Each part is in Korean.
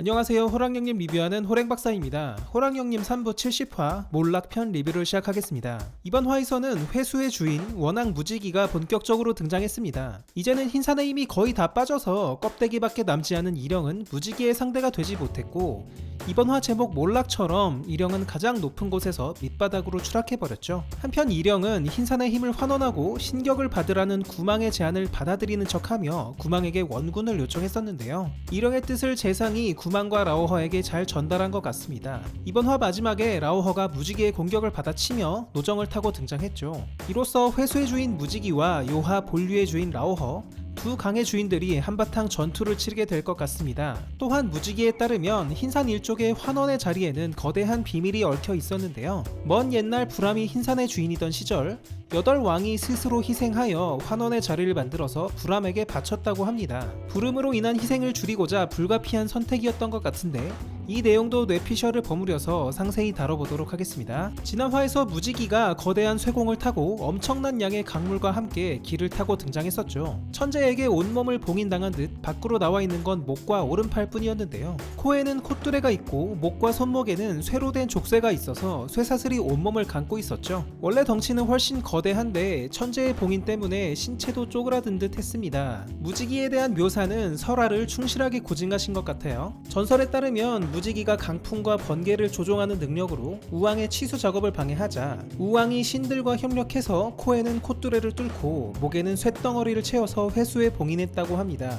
안녕하세요. 호랑형님 리뷰하는 호랭박사입니다. 호랑형님 3부 70화 몰락편 리뷰를 시작하겠습니다. 이번 화에서는 회수의 주인 원앙 무지기가 본격적으로 등장했습니다. 이제는 흰산의 힘이 거의 다 빠져서 껍데기밖에 남지 않은 일영은 무지기의 상대가 되지 못했고, 이번 화 제목 몰락처럼 일영은 가장 높은 곳에서 밑바닥으로 추락해버렸죠. 한편 일영은 흰산의 힘을 환원하고 신격을 받으라는 구망의 제안을 받아들이는 척하며 구망에게 원군을 요청했었는데요. 일영의 뜻을 재상이 구망과 라오허에게 잘 전달한 것 같습니다. 이번 화 마지막에 라오허가 무지기의 공격을 받아치며 노정을 타고 등장했죠. 이로써 회수의 주인 무지기와 요하 본류의 주인 라오허, 두 강의 주인들이 한바탕 전투를 치르게 될 것 같습니다. 또한 무지기에 따르면 흰산 일족의 환원의 자리에는 거대한 비밀이 얽혀 있었는데요. 먼 옛날 부람이 흰산의 주인이던 시절 8왕이 스스로 희생하여 환원의 자리를 만들어서 부람에게 바쳤다고 합니다. 부름으로 인한 희생을 줄이고자 불가피한 선택이었던 것 같은데, 이 내용도 뇌피셜을 버무려서 상세히 다뤄보도록 하겠습니다. 지난 화에서 무지기가 거대한 쇠공을 타고 엄청난 양의 강물과 함께 길을 타고 등장했었죠. 천재에게 온몸을 봉인당한 듯 밖으로 나와 있는 건 목과 오른팔 뿐이었는데요. 코에는 콧뚜레가 있고 목과 손목에는 쇠로 된 족쇄가 있어서 쇠사슬이 온몸을 감고 있었죠. 원래 덩치는 훨씬 거대한데 천재의 봉인 때문에 신체도 쪼그라든 듯 했습니다. 무지기에 대한 묘사는 설화를 충실하게 고증하신 것 같아요. 전설에 따르면 무지기가 강풍과 번개를 조종하는 능력으로 우왕의 치수 작업을 방해하자 우왕이 신들과 협력해서 코에는 콧뚜레를 뚫고 목에는 쇳덩어리를 채워서 회수에 봉인했다고 합니다.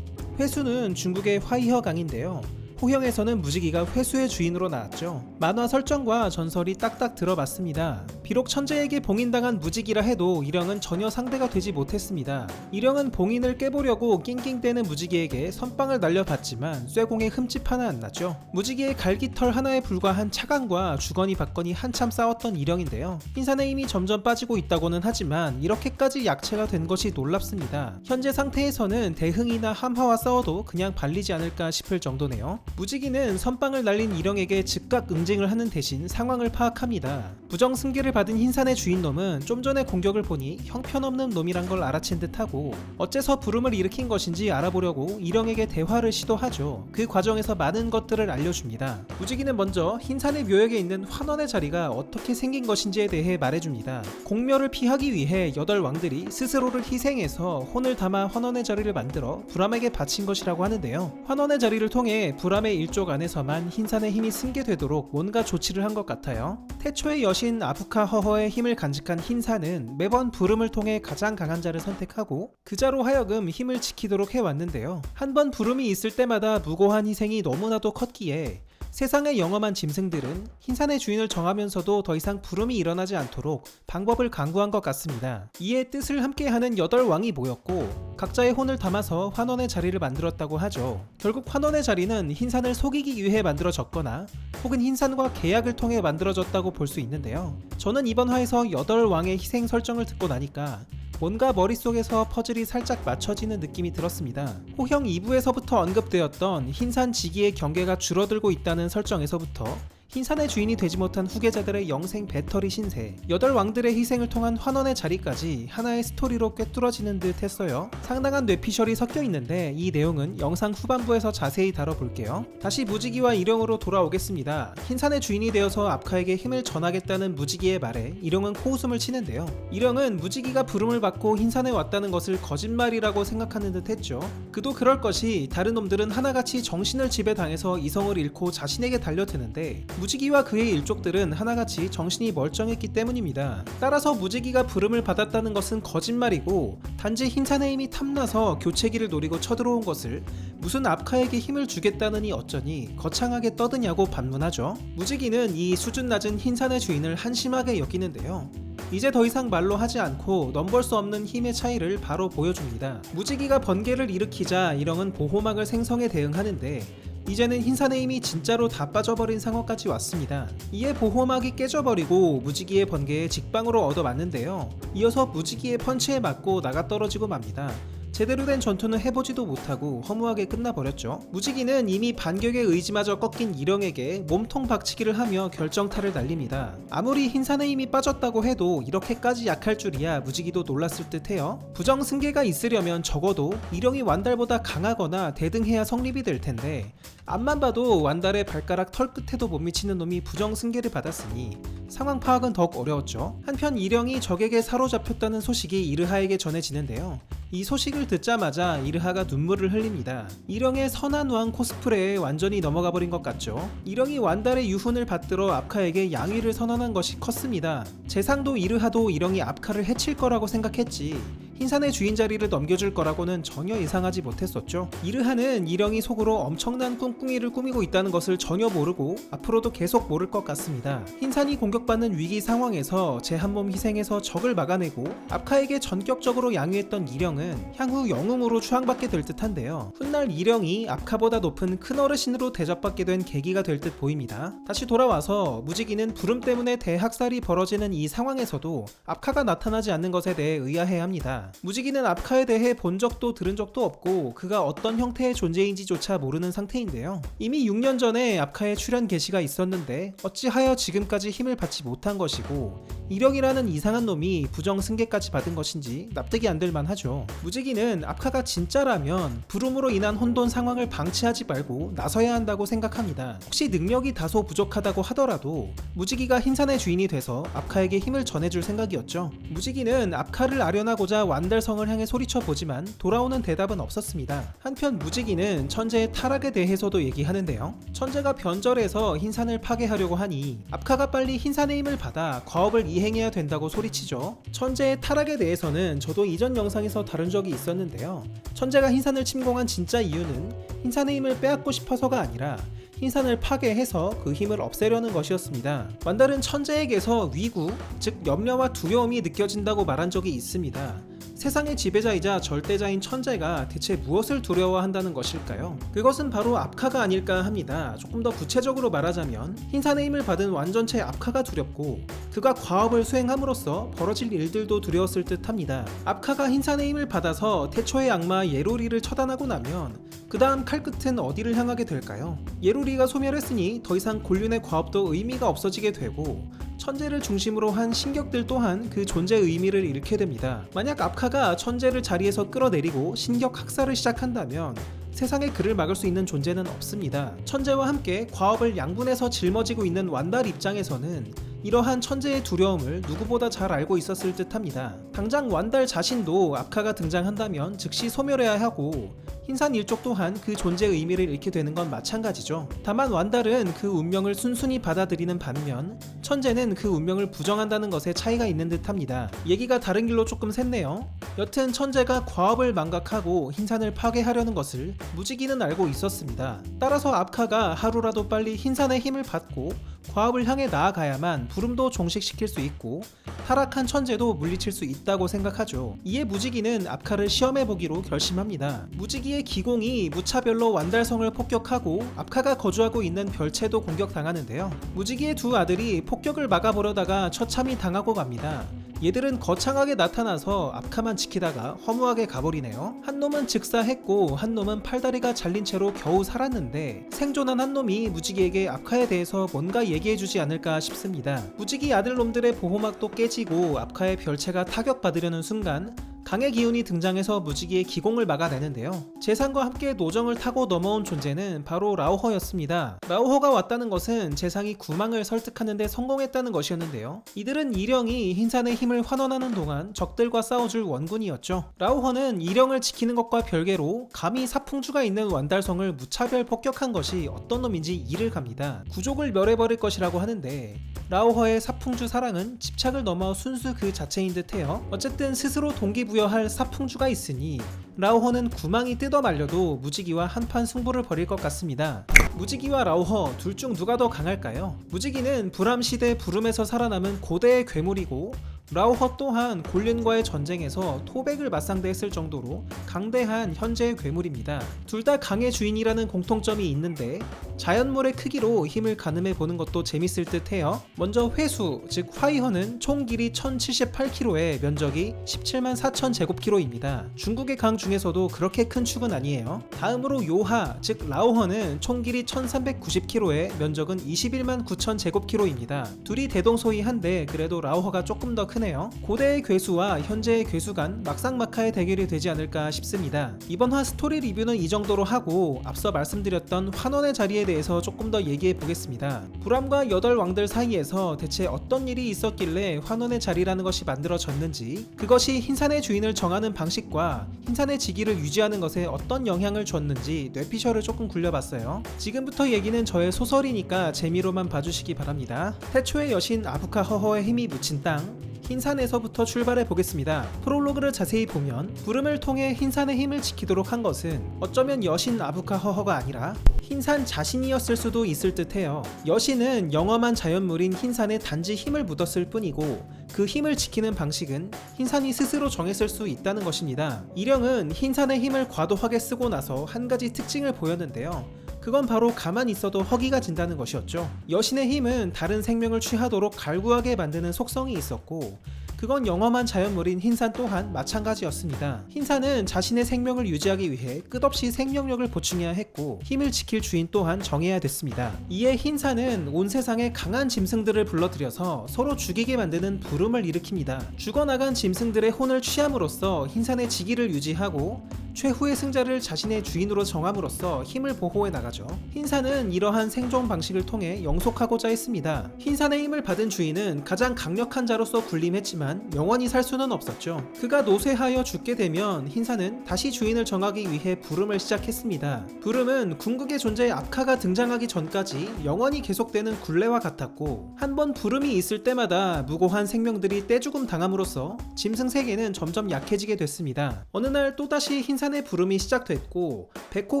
회수는 중국의 화이허 강인데요. 호형에서는 무지기가 회수의 주인으로 나왔죠. 만화 설정과 전설이 딱딱 들어맞습니다. 비록 천재에게 봉인당한 무지기라 해도 일영은 전혀 상대가 되지 못했습니다. 일영은 봉인을 깨보려고 낑낑대는 무지기에게 선빵을 날려봤지만 쇠공에 흠집 하나 안 나죠. 무지기의 갈기털 하나에 불과한 차강과 주거니 받거니 한참 싸웠던 일영인데요. 흰산의 힘이 점점 빠지고 있다고는 하지만 이렇게까지 약체가 된 것이 놀랍습니다. 현재 상태에서는 대흥이나 함하와 싸워도 그냥 발리지 않을까 싶을 정도네요. 무지기는 선빵을 날린 일영에게 즉각 응징을 하는 대신 상황을 파악합니다. 부정승계를 받은 흰산의 주인놈은 좀 전에 공격을 보니 형편없는 놈이란 걸 알아챈 듯하고 어째서 부름을 일으킨 것인지 알아보려고 일영에게 대화를 시도하죠. 그 과정에서 많은 것들을 알려줍니다. 무지기는 먼저 흰산의 묘역에 있는 환원의 자리가 어떻게 생긴 것인지에 대해 말해줍니다. 공멸을 피하기 위해 8왕들이 스스로를 희생해서 혼을 담아 환원의 자리를 만들어 부람에게 바친 것이라고 하는데요. 환원의 자리를 통해 부람의 일족 안에서만 흰산의 힘이 승계되도록 뭔가 조치를 한 것 같아요. 태초의 여신 아부카 허허의 힘을 간직한 흰산은 매번 부름을 통해 가장 강한 자를 선택하고 그 자로 하여금 힘을 지키도록 해왔는데요. 한 번 부름이 있을 때마다 무고한 희생이 너무나도 컸기에 세상의 영험한 짐승들은 흰산의 주인을 정하면서도 더 이상 부름이 일어나지 않도록 방법을 강구한 것 같습니다. 이에 뜻을 함께하는 8왕이 모였고 각자의 혼을 담아서 환원의 자리를 만들었다고 하죠. 결국 환원의 자리는 흰산을 속이기 위해 만들어졌거나 혹은 흰산과 계약을 통해 만들어졌다고 볼 수 있는데요. 저는 이번 화에서 8왕의 희생 설정을 듣고 나니까 뭔가 머릿속에서 퍼즐이 살짝 맞춰지는 느낌이 들었습니다. 호형 2부에서부터 언급되었던 흰산 지기의 경계가 줄어들고 있다는 설정에서부터 흰산의 주인이 되지 못한 후계자들의 영생 배터리 신세, 8왕들의 희생을 통한 환원의 자리까지 하나의 스토리로 꿰뚫어지는 듯 했어요. 상당한 뇌피셜이 섞여 있는데 이 내용은 영상 후반부에서 자세히 다뤄볼게요. 다시 무지기와 일영으로 돌아오겠습니다. 흰산의 주인이 되어서 압카에게 힘을 전하겠다는 무지기의 말에 일영은 코웃음을 치는데요. 일영은 무지기가 부름을 받고 흰산에 왔다는 것을 거짓말이라고 생각하는 듯 했죠. 그도 그럴 것이 다른 놈들은 하나같이 정신을 지배당해서 이성을 잃고 자신에게 달려드는데 무지기와 그의 일족들은 하나같이 정신이 멀쩡했기 때문입니다. 따라서 무지기가 부름을 받았다는 것은 거짓말이고 단지 흰산의 힘이 탐나서 교체기를 노리고 쳐들어온 것을 무슨 압카에게 힘을 주겠다느니 어쩌니 거창하게 떠드냐고 반문하죠. 무지기는 이 수준 낮은 흰산의 주인을 한심하게 여기는데요. 이제 더 이상 말로 하지 않고 넘볼 수 없는 힘의 차이를 바로 보여줍니다. 무지기가 번개를 일으키자 일영은 보호막을 생성해 대응하는데 이제는 흰산의 힘이 진짜로 다 빠져버린 상황까지 왔습니다. 이에 보호막이 깨져버리고 무지기의 번개에 직방으로 얻어맞는데요. 이어서 무지기의 펀치에 맞고 나가떨어지고 맙니다. 제대로 된 전투는 해보지도 못하고 허무하게 끝나버렸죠. 무지기는 이미 반격의 의지마저 꺾인 일영에게 몸통 박치기를 하며 결정타를 날립니다. 아무리 흰산의 힘이 빠졌다고 해도 이렇게까지 약할 줄이야 무지기도 놀랐을 듯해요. 부정승계가 있으려면 적어도 일영이 완달보다 강하거나 대등해야 성립이 될 텐데 앞만 봐도 완달의 발가락 털끝에도 못 미치는 놈이 부정승계를 받았으니 상황 파악은 더욱 어려웠죠. 한편 일영이 적에게 사로잡혔다는 소식이 이르하에게 전해지는데요. 이 소식을 듣자마자 이르하가 눈물을 흘립니다. 일영의 선한 왕 코스프레에 완전히 넘어가 버린 것 같죠. 일영이 완달의 유훈을 받들어 압카에게 양위를 선언한 것이 컸습니다. 재상도 이르하도 일영이 압카를 해칠 거라고 생각했지 흰산의 주인 자리를 넘겨줄 거라고는 전혀 예상하지 못했었죠. 이르하는 일영이 속으로 엄청난 꿍꿍이를 꾸미고 있다는 것을 전혀 모르고 앞으로도 계속 모를 것 같습니다. 흰산이 공격받는 위기 상황에서 제 한 몸 희생해서 적을 막아내고 압카에게 전격적으로 양위했던 일영은 향후 영웅으로 추앙받게 될 듯한데요. 훗날 일영이 압카보다 높은 큰 어르신으로 대접받게 된 계기가 될 듯 보입니다. 다시 돌아와서 무지기는 부름 때문에 대학살이 벌어지는 이 상황에서도 압카가 나타나지 않는 것에 대해 의아해야 합니다. 무지기는 압카에 대해 본 적도 들은 적도 없고 그가 어떤 형태의 존재인지조차 모르는 상태인데요. 이미 6년 전에 압카의 출현 계시가 있었는데 어찌하여 지금까지 힘을 받지 못한 것이고 일영이라는 이상한 놈이 부정승계까지 받은 것인지 납득이 안 될 만하죠. 무지기는 압카가 진짜라면 부름으로 인한 혼돈 상황을 방치하지 말고 나서야 한다고 생각합니다. 혹시 능력이 다소 부족하다고 하더라도 무지기가 흰산의 주인이 돼서 압카에게 힘을 전해줄 생각이었죠. 무지기는 압카를 아련하고자 완달성을 향해 소리쳐 보지만 돌아오는 대답은 없었습니다. 한편 무지기는 천재의 타락에 대해서도 얘기하는데요. 천재가 변절해서 흰산을 파괴하려고 하니 압카가 빨리 흰산의 힘을 받아 과업을 이행해야 된다고 소리치죠. 천재의 타락에 대해서는 저도 이전 영상에서 다룬 적이 있었는데요. 천재가 흰산을 침공한 진짜 이유는 흰산의 힘을 빼앗고 싶어서가 아니라 흰산을 파괴해서 그 힘을 없애려는 것이었습니다. 완달은 천재에게서 위구, 즉 염려와 두려움이 느껴진다고 말한 적이 있습니다. 세상의 지배자이자 절대자인 천재가 대체 무엇을 두려워한다는 것일까요? 그것은 바로 압카가 아닐까 합니다. 조금 더 구체적으로 말하자면 흰산의 힘을 받은 완전체 압카가 두렵고 그가 과업을 수행함으로써 벌어질 일들도 두려웠을 듯 합니다. 압카가 흰산의 힘을 받아서 태초의 악마 예로리를 처단하고 나면 그 다음 칼끝은 어디를 향하게 될까요? 예로리가 소멸했으니 더 이상 곤륜의 과업도 의미가 없어지게 되고 천재를 중심으로 한 신격들 또한 그 존재의 의미를 잃게 됩니다. 만약 압카가 천재를 자리에서 끌어내리고 신격 학살을 시작한다면 세상에 그를 막을 수 있는 존재는 없습니다. 천재와 함께 과업을 양분해서 짊어지고 있는 완달 입장에서는 이러한 천재의 두려움을 누구보다 잘 알고 있었을 듯합니다. 당장 완달 자신도 압카가 등장한다면 즉시 소멸해야 하고 흰산 일족 또한 그 존재의 의미를 잃게 되는 건 마찬가지죠. 다만 완달은 그 운명을 순순히 받아들이는 반면 천재는 그 운명을 부정한다는 것에 차이가 있는 듯합니다. 얘기가 다른 길로 조금 샜네요. 여튼 천재가 과업을 망각하고 흰산을 파괴하려는 것을 무지기는 알고 있었습니다. 따라서 압카가 하루라도 빨리 흰산의 힘을 받고 과업을 향해 나아가야만 부름도 종식시킬 수 있고 타락한 천재도 물리칠 수 있다고 생각하죠. 이에 무지기는 압카를 시험해보기로 결심합니다. 무지기의 기공이 무차별로 완달성을 폭격하고 압카가 거주하고 있는 별채도 공격당하는데요. 무지기의 두 아들이 폭격을 막아보려다가 처참히 당하고 갑니다. 얘들은 거창하게 나타나서 압카만 지키다가 허무하게 가버리네요. 한 놈은 즉사했고 한 놈은 팔다리가 잘린 채로 겨우 살았는데 생존한 한 놈이 무지기에게 압카에 대해서 뭔가 얘기해주지 않을까 싶습니다. 무지기 아들놈들의 보호막도 깨지고 압카의 별채가 타격받으려는 순간 강의 기운이 등장해서 무지기의 기공을 막아내는데요. 재상과 함께 노정을 타고 넘어온 존재는 바로 라오허였습니다. 라오허가 왔다는 것은 재상이 구망을 설득하는 데 성공했다는 것이었는데요. 이들은 일영이 흰산의 힘을 환원하는 동안 적들과 싸워줄 원군이었죠. 라오허는 일영을 지키는 것과 별개로 감히 사풍주가 있는 완달성을 무차별 폭격한 것이 어떤 놈인지 이를 갑니다. 구족을 멸해버릴 것이라고 하는데 라오허의 사풍주 사랑은 집착을 넘어 순수 그 자체인 듯해요. 어쨌든 스스로 동기부여할 사풍주가 있으니 라오허는 구망이 뜯어 말려도 무지기와 한판 승부를 벌일 것 같습니다. 무지기와 라오허 둘 중 누가 더 강할까요? 무지기는 불암시대 부름에서 살아남은 고대의 괴물이고 라오허 또한 곤륜과의 전쟁에서 토백을 맞상대했을 정도로 강대한 현재의 괴물입니다. 둘 다 강의 주인이라는 공통점이 있는데 자연물의 크기로 힘을 가늠해 보는 것도 재밌을 듯 해요. 먼저 회수, 즉 화이허는 총 길이 1078km에 면적이 174,000 제곱km입니다. 중국의 강 중에서도 그렇게 큰 축은 아니에요. 다음으로 요하, 즉 라오허는 총 길이 1390km에 면적은 219,000 제곱km입니다. 둘이 대동소이한데 그래도 라오허가 조금 더 크네요. 고대의 괴수와 현재의 괴수 간 막상막하의 대결이 되지 않을까 싶습니다. 이번 화 스토리 리뷰는 이 정도로 하고 앞서 말씀드렸던 환원의 자리에 대해서 조금 더 얘기해 보겠습니다. 불암과 여덟 왕들 사이에서 대체 어떤 일이 있었길래 환원의 자리라는 것이 만들어졌는지, 그것이 흰산의 주인을 정하는 방식과 흰산의 직위를 유지하는 것에 어떤 영향을 줬는지 뇌피셜을 조금 굴려봤어요. 지금부터 얘기는 저의 소설이니까 재미로만 봐주시기 바랍니다. 태초의 여신 아부카허허의 힘이 묻힌 땅, 흰산에서부터 출발해 보겠습니다. 프롤로그를 자세히 보면 부름을 통해 흰산의 힘을 지키도록 한 것은 어쩌면 여신 아부카허허가 아니라 흰산 자신이었을 수도 있을 듯해요. 여신은 영험한 자연물인 흰산에 단지 힘을 묻었을 뿐이고 그 힘을 지키는 방식은 흰산이 스스로 정했을 수 있다는 것입니다. 일령은 흰산의 힘을 과도하게 쓰고 나서 한 가지 특징을 보였는데요. 그건 바로 가만히 있어도 허기가 진다는 것이었죠. 여신의 힘은 다른 생명을 취하도록 갈구하게 만드는 속성이 있었고 그건 영험한 자연물인 흰산 또한 마찬가지였습니다. 흰산은 자신의 생명을 유지하기 위해 끝없이 생명력을 보충해야 했고 힘을 지킬 주인 또한 정해야 됐습니다. 이에 흰산은 온 세상에 강한 짐승들을 불러들여서 서로 죽이게 만드는 부름을 일으킵니다. 죽어나간 짐승들의 혼을 취함으로써 흰산의 직위를 유지하고 최후의 승자를 자신의 주인으로 정함으로써 힘을 보호해 나가죠. 흰산은 이러한 생존 방식을 통해 영속하고자 했습니다. 흰산의 힘을 받은 주인은 가장 강력한 자로서 군림했지만 영원히 살 수는 없었죠. 그가 노쇠하여 죽게 되면 흰산은 다시 주인을 정하기 위해 부름을 시작했습니다. 부름은 궁극의 존재 압카가 등장하기 전까지 영원히 계속되는 굴레와 같았고 한번 부름이 있을 때마다 무고한 생명들이 떼죽음 당함으로써 짐승 세계는 점점 약해지게 됐습니다. 어느 날 또다시 흰산의 부름이 시작됐고 백호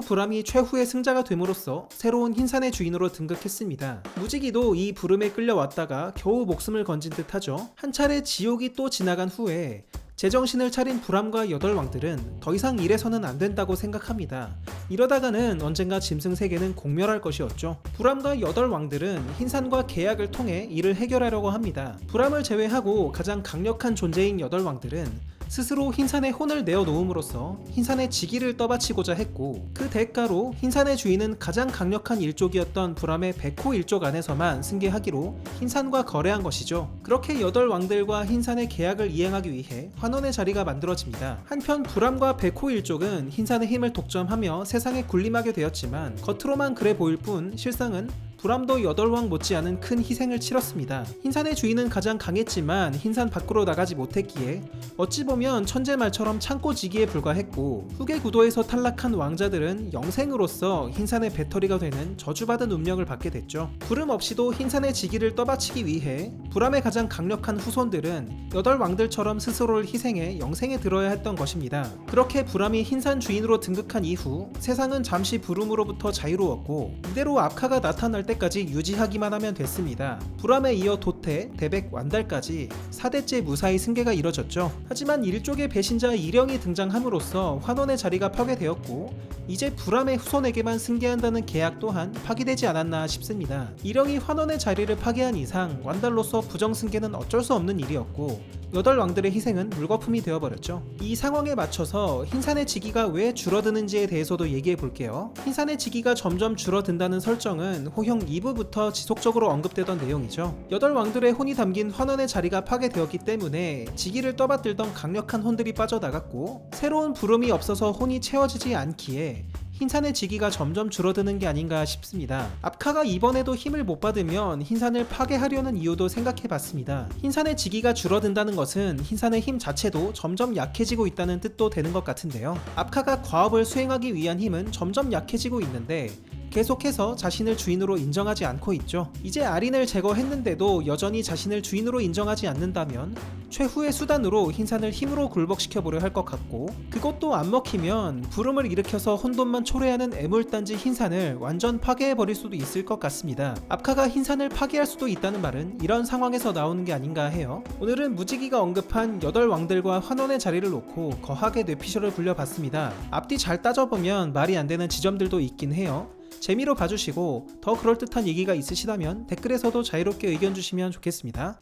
불암이 최후의 승자가 됨으로써 새로운 흰산의 주인으로 등극했습니다. 무지기도 이 부름에 끌려왔다가 겨우 목숨을 건진 듯하죠. 한 차례 지옥이 또 지나간 후에 제정신을 차린 불암과 여덟 왕들은 더 이상 이래서는 안 된다고 생각합니다. 이러다가는 언젠가 짐승 세계는 공멸할 것이었죠. 불암과 여덟 왕들은 흰산과 계약을 통해 이를 해결하려고 합니다. 불암을 제외하고 가장 강력한 존재인 여덟 왕들은 스스로 흰산의 혼을 내어놓음으로써 흰산의 직위를 떠받치고자 했고 그 대가로 흰산의 주인은 가장 강력한 일족이었던 불암의 백호 일족 안에서만 승계하기로 흰산과 거래한 것이죠. 그렇게 여덟 왕들과 흰산의 계약을 이행하기 위해 환원의 자리가 만들어집니다. 한편 불암과 백호 일족은 흰산의 힘을 독점하며 세상에 군림하게 되었지만 겉으로만 그래 보일 뿐 실상은 불암도 여덟왕 못지않은 큰 희생을 치렀습니다. 흰산의 주인은 가장 강했지만 흰산 밖으로 나가지 못했기에 어찌 보면 천재말처럼 창고지기에 불과했고 후계 구도에서 탈락한 왕자들은 영생으로서 흰산의 배터리가 되는 저주받은 운명을 받게 됐죠. 부름 없이도 흰산의 직위를 떠받치기 위해 불암의 가장 강력한 후손들은 여덟 왕들처럼 스스로를 희생해 영생에 들어야 했던 것입니다. 그렇게 불암이 흰산 주인으로 등극한 이후 세상은 잠시 부름으로부터 자유로웠고 이대로 압카가 나타날 때까지 유지하기만 하면 됐습니다. 불암에 이어 도태, 대백, 완달까지 4대째 무사히 승계가 이뤄졌죠. 하지만 일족의 배신자 일령이 등장함으로써 환원의 자리가 파괴되었고 이제 불암의 후손에게만 승계한다는 계약 또한 파기되지 않았나 싶습니다. 일령이 환원의 자리를 파괴한 이상 완달로서 부정승계는 어쩔 수 없는 일이었고 여덟 왕들의 희생은 물거품이 되어버렸죠. 이 상황에 맞춰서 흰산의 직위가 왜 줄어드는지에 대해서도 얘기해 볼게요. 흰산의 직위가 점점 줄어든다는 설정은 호형 2부부터 지속적으로 언급되던 내용이죠. 여덟 왕들의 혼이 담긴 환원의 자리가 파괴되었기 때문에 직위를 떠받들던 강력한 혼들이 빠져나갔고 새로운 부름이 없어서 혼이 채워지지 않기에 흰산의 직위가 점점 줄어드는 게 아닌가 싶습니다. 압카가 이번에도 힘을 못 받으면 흰산을 파괴하려는 이유도 생각해봤습니다. 흰산의 직위가 줄어든다는 것은 흰산의 힘 자체도 점점 약해지고 있다는 뜻도 되는 것 같은데요. 압카가 과업을 수행하기 위한 힘은 점점 약해지고 있는데 계속해서 자신을 주인으로 인정하지 않고 있죠. 이제 아린을 제거했는데도 여전히 자신을 주인으로 인정하지 않는다면 최후의 수단으로 흰산을 힘으로 굴복시켜보려 할 것 같고, 그것도 안 먹히면 부름을 일으켜서 혼돈만 초래하는 애물단지 흰산을 완전 파괴해버릴 수도 있을 것 같습니다. 압카가 흰산을 파괴할 수도 있다는 말은 이런 상황에서 나오는 게 아닌가 해요. 오늘은 무지기가 언급한 8왕들과 환원의 자리를 놓고 거하게 뇌피셜을 굴려봤습니다. 앞뒤 잘 따져보면 말이 안 되는 지점들도 있긴 해요. 재미로 봐주시고 더 그럴듯한 얘기가 있으시다면 댓글에서도 자유롭게 의견 주시면 좋겠습니다.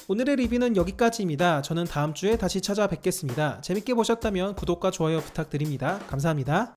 오늘의 리뷰는 여기까지입니다. 저는 다음 주에 다시 찾아뵙겠습니다. 재밌게 보셨다면 구독과 좋아요 부탁드립니다. 감사합니다.